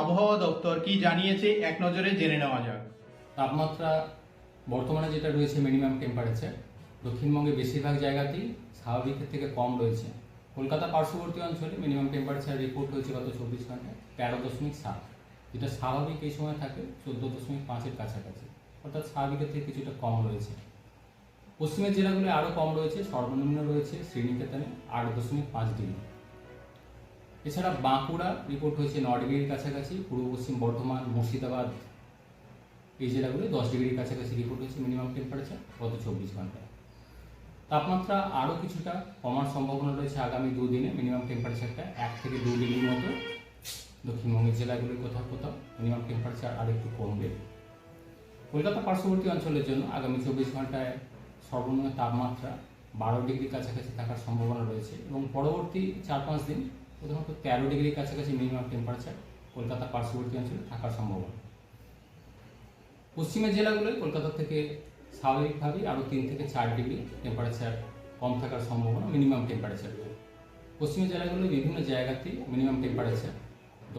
আবহাওয়া দপ্তর কি জানিয়েছে এক নজরে জেনে নেওয়া যাক। তাপমাত্রা বর্তমানে যেটা রয়েছে মিনিমাম টেম্পারেচার দক্ষিণবঙ্গে বেশিরভাগ জায়গাতেই স্বাভাবিকের থেকে কম রয়েছে। কলকাতা পার্শ্ববর্তী অঞ্চলে মিনিমাম টেম্পারেচার রিপোর্ট হয়েছে গত 24 ঘন্টায় 13.7, যেটা স্বাভাবিক এই সময় থাকে 14.5-এর কাছাকাছি, অর্থাৎ স্বাভাবিকের থেকে কিছুটা কম রয়েছে। পশ্চিমের জেলাগুলো আরও কম রয়েছে, সর্বনিম্ন রয়েছে শ্রীনিকেতনে 8.5 ডিগ্রি। এছাড়া বাঁকুড়া রিপোর্ট হয়েছে 9 ডিগ্রির কাছাকাছি, পূর্ব পশ্চিম বর্ধমান, মুর্শিদাবাদ এই জেলাগুলো 10 ডিগ্রির কাছাকাছি রিপোর্ট হয়েছে মিনিমাম টেম্পারেচার গত 24 ঘন্টায়। তাপমাত্রা আরও কিছুটা কমার সম্ভাবনা রয়েছে আগামী দুদিনে। মিনিমাম টেম্পারেচারটা 1 থেকে 2 ডিগ্রির মতো দক্ষিণবঙ্গের জেলাগুলোর কোথাও কোথাও মিনিমাম টেম্পারেচার আর একটু কমবে। কলকাতা পার্শ্ববর্তী অঞ্চলের জন্য আগামী 24 ঘন্টায় সর্বনিম্ন তাপমাত্রা 12 ডিগ্রির কাছাকাছি থাকার সম্ভাবনা রয়েছে এবং পরবর্তী 4-5 দিন প্রথমত 13 ডিগ্রির কাছাকাছি মিনিমাম টেম্পারেচার কলকাতা পার্শ্ববর্তী অঞ্চলে থাকার সম্ভাবনা। পশ্চিমের জেলাগুলোয় কলকাতা থেকে স্বাভাবিকভাবেই আরও 3 থেকে 4 ডিগ্রি টেম্পারেচার কম থাকার সম্ভাবনা মিনিমাম টেম্পারেচার। পশ্চিমের জেলাগুলোয় বিভিন্ন জায়গাতেই মিনিমাম টেম্পারেচার